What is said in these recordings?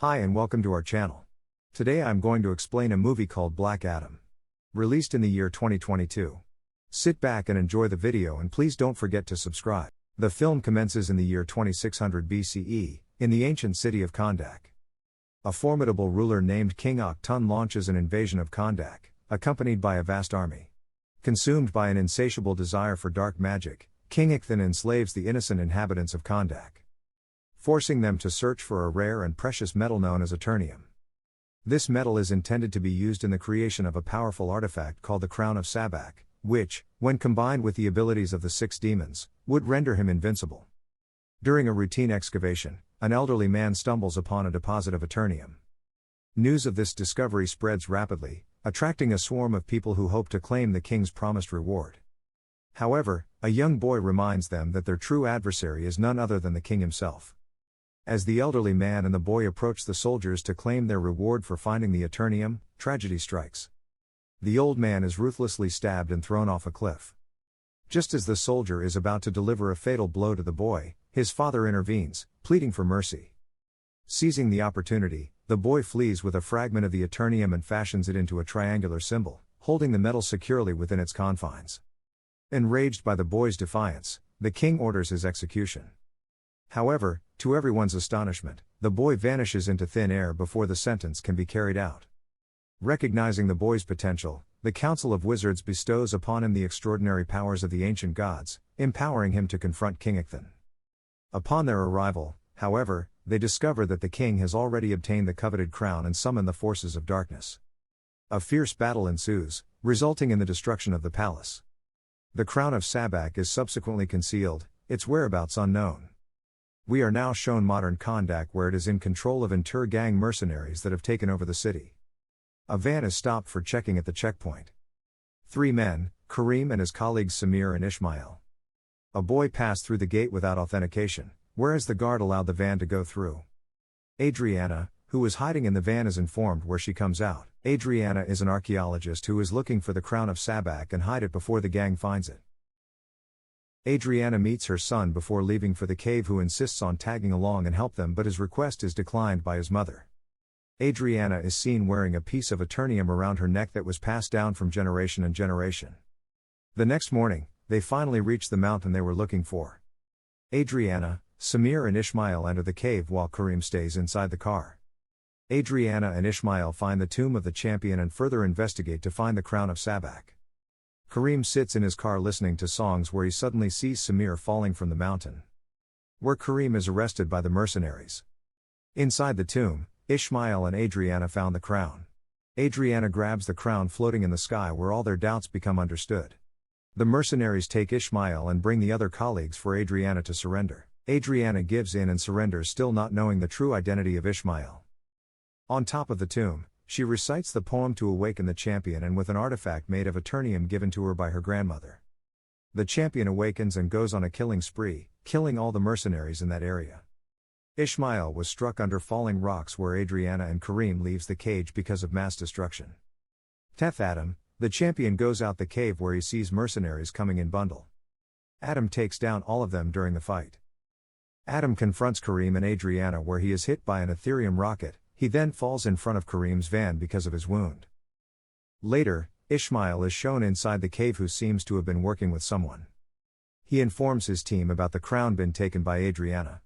Hi and welcome to our channel. Today I'm going to explain a movie called Black Adam. Released in the year 2022. Sit back and enjoy the video and please don't forget to subscribe. The film commences in the year 2600 BCE, in the ancient city of Kahndaq. A formidable ruler named King Ahk-Ton launches an invasion of Kahndaq, accompanied by a vast army. Consumed by an insatiable desire for dark magic, King Ahk-Ton enslaves the innocent inhabitants of Kahndaq, forcing them to search for a rare and precious metal known as Eternium. This metal is intended to be used in the creation of a powerful artifact called the Crown of Sabbac, which, when combined with the abilities of the six demons, would render him invincible. During a routine excavation, an elderly man stumbles upon a deposit of Eternium. News of this discovery spreads rapidly, attracting a swarm of people who hope to claim the king's promised reward. However, a young boy reminds them that their true adversary is none other than the king himself. As the elderly man and the boy approach the soldiers to claim their reward for finding the Eternium, tragedy strikes. The old man is ruthlessly stabbed and thrown off a cliff. Just as the soldier is about to deliver a fatal blow to the boy, his father intervenes, pleading for mercy. Seizing the opportunity, the boy flees with a fragment of the Eternium and fashions it into a triangular symbol, holding the metal securely within its confines. Enraged by the boy's defiance, the king orders his execution. However, to everyone's astonishment, the boy vanishes into thin air before the sentence can be carried out. Recognizing the boy's potential, the Council of Wizards bestows upon him the extraordinary powers of the ancient gods, empowering him to confront King Ahk-Ton. Upon their arrival, however, they discover that the king has already obtained the coveted crown and summoned the forces of darkness. A fierce battle ensues, resulting in the destruction of the palace. The crown of Sabbac is subsequently concealed, its whereabouts unknown. We are now shown modern Kahndaq, where it is in control of Inter gang mercenaries that have taken over the city. A van is stopped for checking at the checkpoint. Three men, Karim and his colleagues Samir and Ishmael. A boy passed through the gate without authentication, whereas the guard allowed the van to go through. Adrianna, who was hiding in the van, is informed where she comes out. Adrianna is an archaeologist who is looking for the crown of Sabbac and hide it before the gang finds it. Adrianna meets her son before leaving for the cave, who insists on tagging along and help them, but his request is declined by his mother. Adrianna is seen wearing a piece of Eternium around her neck that was passed down from generation and generation. The next morning, they finally reach the mountain they were looking for. Adrianna, Samir and Ishmael enter the cave while Karim stays inside the car. Adrianna and Ishmael find the tomb of the champion and further investigate to find the crown of Sabbac. Karim sits in his car listening to songs where he suddenly sees Samir falling from the mountain, where Karim is arrested by the mercenaries. Inside the tomb, Ishmael and Adrianna found the crown. Adrianna grabs the crown floating in the sky, where all their doubts become understood. The mercenaries take Ishmael and bring the other colleagues for Adrianna to surrender. Adrianna gives in and surrenders, still not knowing the true identity of Ishmael. On top of the tomb, she recites the poem to awaken the champion, and with an artifact made of Eternium given to her by her grandmother. The champion awakens and goes on a killing spree, killing all the mercenaries in that area. Ishmael was struck under falling rocks, where Adrianna and Karim leaves the cage because of mass destruction. Teth Adam, the champion, goes out the cave where he sees mercenaries coming in bundle. Adam takes down all of them during the fight. Adam confronts Karim and Adrianna, where he is hit by an Ethereum rocket. He then falls in front of Karim's van because of his wound. Later, Ishmael is shown inside the cave, who seems to have been working with someone. He informs his team about the crown being taken by Adrianna.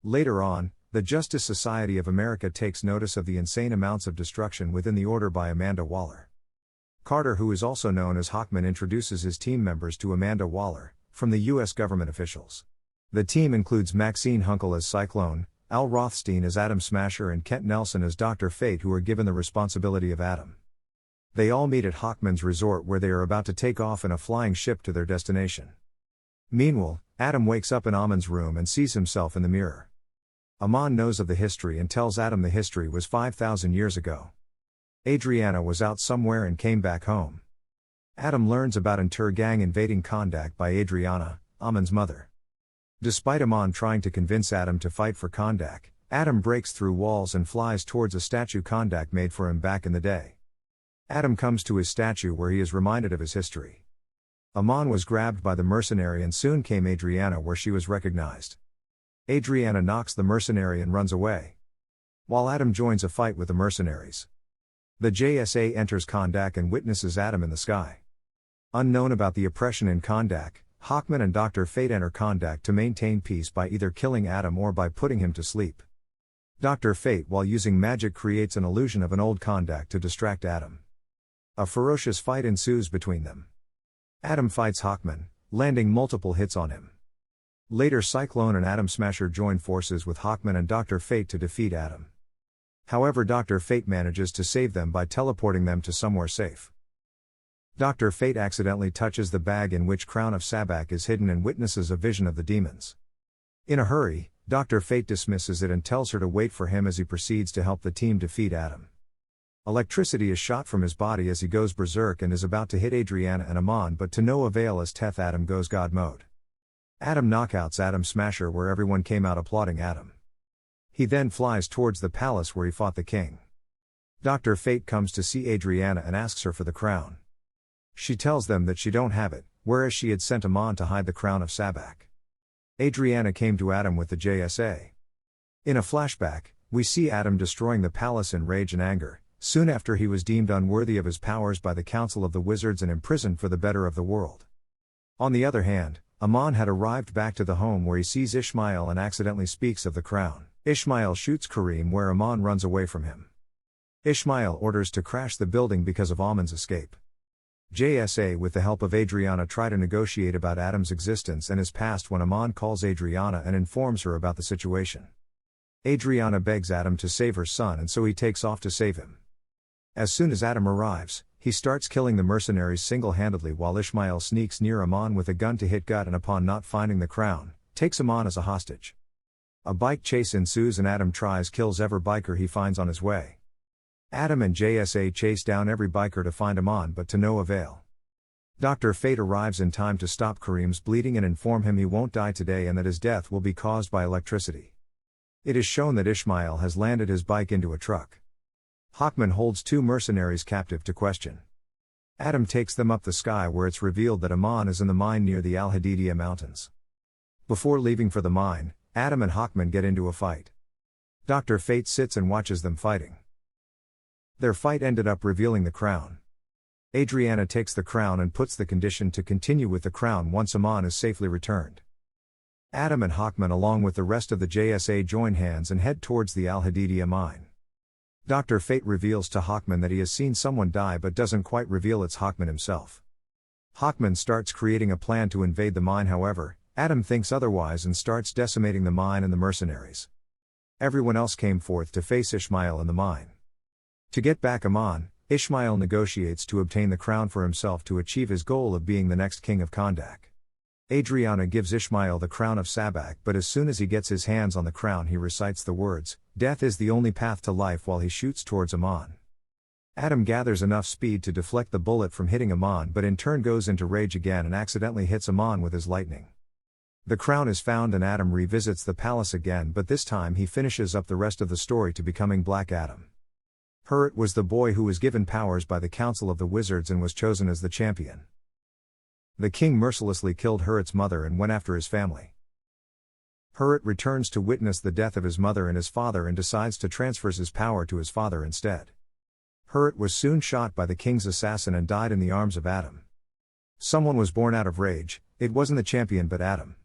Later on, the Justice Society of America takes notice of the insane amounts of destruction within the order by Amanda Waller. Carter, who is also known as Hawkman, introduces his team members to Amanda Waller, from the U.S. government officials. The team includes Maxine Hunkel as Cyclone, Al Rothstein as Atom Smasher, and Kent Nelson as Dr. Fate, who are given the responsibility of Atom. They all meet at Hawkman's resort, where they are about to take off in a flying ship to their destination. Meanwhile, Atom wakes up in Amon's room and sees himself in the mirror. Amon knows of the history and tells Atom the history was 5,000 years ago. Adrianna was out somewhere and came back home. Atom learns about Inter gang invading Kahndaq by Adrianna, Amon's mother. Despite Amon trying to convince Atom to fight for Kahndaq, Atom breaks through walls and flies towards a statue Kahndaq made for him back in the day. Atom comes to his statue, where he is reminded of his history. Amon was grabbed by the mercenary, and soon came Adrianna, where she was recognized. Adrianna knocks the mercenary and runs away. while Adam joins a fight with the mercenaries. The JSA enters Kondak and witnesses Adam in the sky. Unknown about the oppression in Kondak, Hawkman and Dr. Fate enter Kondak to maintain peace by either killing Adam or by putting him to sleep. Dr. Fate, while using magic, creates an illusion of an old Kondak to distract Adam. A ferocious fight ensues between them. Adam fights Hawkman, landing multiple hits on him. Later, Cyclone and Atom Smasher join forces with Hawkman and Dr. Fate to defeat Adam. However, Dr. Fate manages to save them by teleporting them to somewhere safe. Dr. Fate accidentally touches the bag in which Crown of Sabbac is hidden and witnesses a vision of the demons. In a hurry, Dr. Fate dismisses it and tells her to wait for him as he proceeds to help the team defeat Adam. Electricity is shot from his body as he goes berserk and is about to hit Adrianna and Amon, but to no avail as Teth Adam goes God mode. Adam knockouts Atom Smasher, where everyone came out applauding Adam. He then flies towards the palace where he fought the king. Dr. Fate comes to see Adrianna and asks her for the crown. She tells them that she don't have it, whereas she had sent Amon to hide the crown of Sabbac. Adrianna came to Adam with the JSA. In a flashback, we see Adam destroying the palace in rage and anger, soon after he was deemed unworthy of his powers by the Council of the Wizards and imprisoned for the better of the world. On the other hand, Amon had arrived back to the home where he sees Ishmael and accidentally speaks of the crown. Ishmael shoots Kareem where Amon runs away from him. Ishmael orders to crash the building because of Amon's escape. JSA, with the help of Adrianna, try to negotiate about Adam's existence and his past when Amon calls Adrianna and informs her about the situation. Adrianna begs Adam to save her son, and so he takes off to save him. As soon as Adam arrives, he starts killing the mercenaries single-handedly while Ishmael sneaks near Amon with a gun to hit gut and, upon not finding the crown, takes Amon as a hostage. A bike chase ensues and Adam kills every biker he finds on his way. Adam and JSA chase down every biker to find Amon, but to no avail. Dr. Fate arrives in time to stop Kareem's bleeding and inform him he won't die today and that his death will be caused by electricity. It is shown that Ishmael has landed his bike into a truck. Hawkman holds two mercenaries captive to question. Adam takes them up the sky where it's revealed that Amon is in the mine near the Al-Hadidiyah mountains. Before leaving for the mine, Adam and Hawkman get into a fight. Dr. Fate sits and watches them fighting. Their fight ended up revealing the crown. Adrianna takes the crown and puts the condition to continue with the crown once Amon is safely returned. Adam and Hawkman along with the rest of the JSA join hands and head towards the Al-Hadidiyah mine. Dr. Fate reveals to Hawkman that he has seen someone die but doesn't quite reveal it's Hawkman himself. Hawkman starts creating a plan to invade the mine, however, Adam thinks otherwise and starts decimating the mine and the mercenaries. Everyone else came forth to face Ishmael in the mine. To get back Amon, Ishmael negotiates to obtain the crown for himself to achieve his goal of being the next king of Kondak. Adrianna gives Ishmael the crown of Sabbac, but as soon as he gets his hands on the crown he recites the words, "Death is the only path to life," while he shoots towards Amon. Adam gathers enough speed to deflect the bullet from hitting Amon, but in turn goes into rage again and accidentally hits Amon with his lightning. The crown is found and Adam revisits the palace again, but this time he finishes up the rest of the story to becoming Black Adam. Hurt was the boy who was given powers by the Council of the Wizards and was chosen as the champion. The king mercilessly killed Hurt's mother and went after his family. Hurt returns to witness the death of his mother and his father and decides to transfer his power to his father instead. Hurt was soon shot by the king's assassin and died in the arms of Adam. Someone was born out of rage, it wasn't the champion but Adam.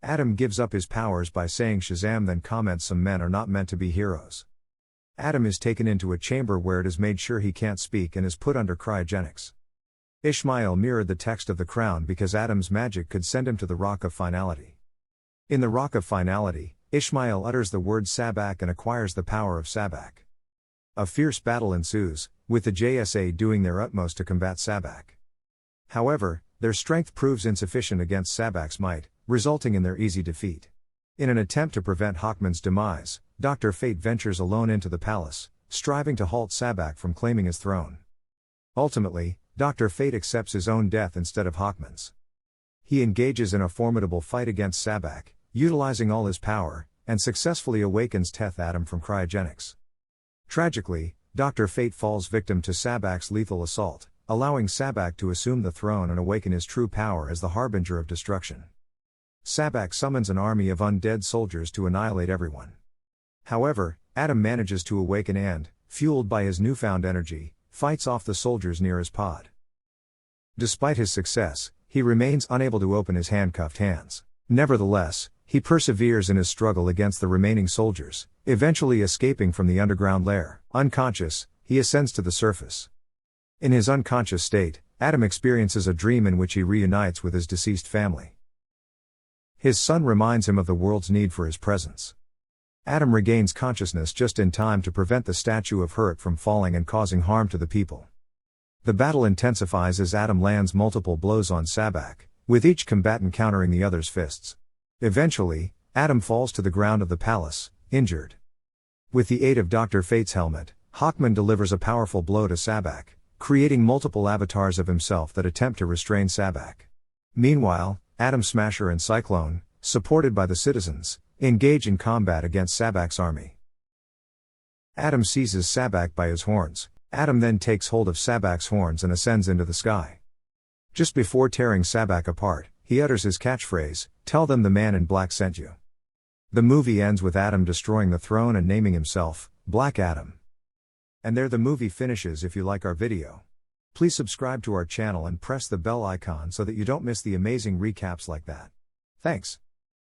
Adam gives up his powers by saying Shazam, then comments some men are not meant to be heroes. Adam is taken into a chamber where it is made sure he can't speak and is put under cryogenics. Ishmael mirrored the text of the crown because Adam's magic could send him to the Rock of Finality. In the Rock of Finality, Ishmael utters the word Sabbac and acquires the power of Sabbac. A fierce battle ensues, with the JSA doing their utmost to combat Sabbac. However, their strength proves insufficient against Sabbac's might, resulting in their easy defeat. In an attempt to prevent Hawkman's demise, Dr. Fate ventures alone into the palace, striving to halt Sabbac from claiming his throne. Ultimately, Dr. Fate accepts his own death instead of Hawkman's. He engages in a formidable fight against Sabbac, utilizing all his power, and successfully awakens Teth Adam from cryogenics. Tragically, Dr. Fate falls victim to Sabbac's lethal assault, allowing Sabbac to assume the throne and awaken his true power as the harbinger of destruction. Sabbac summons an army of undead soldiers to annihilate everyone. However, Adam manages to awaken and, fueled by his newfound energy, fights off the soldiers near his pod. Despite his success, he remains unable to open his handcuffed hands. Nevertheless, he perseveres in his struggle against the remaining soldiers, eventually escaping from the underground lair. Unconscious, he ascends to the surface. In his unconscious state, Adam experiences a dream in which he reunites with his deceased family. His son reminds him of the world's need for his presence. Adam regains consciousness just in time to prevent the statue of Hurt from falling and causing harm to the people. The battle intensifies as Adam lands multiple blows on Sabbac, with each combatant countering the other's fists. Eventually, Adam falls to the ground of the palace, injured. With the aid of Dr. Fate's helmet, Hawkman delivers a powerful blow to Sabbac, creating multiple avatars of himself that attempt to restrain Sabbac. Meanwhile, Atom Smasher and Cyclone, supported by the citizens, engage in combat against Sabbac's army. Adam seizes Sabbac by his horns. Adam then takes hold of Sabbac's horns and ascends into the sky. Just before tearing Sabbac apart, he utters his catchphrase, "Tell them the man in black sent you." The movie ends with Adam destroying the throne and naming himself, Black Adam. And there the movie finishes. If you like our video, please subscribe to our channel and press the bell icon so that you don't miss the amazing recaps like that. Thanks.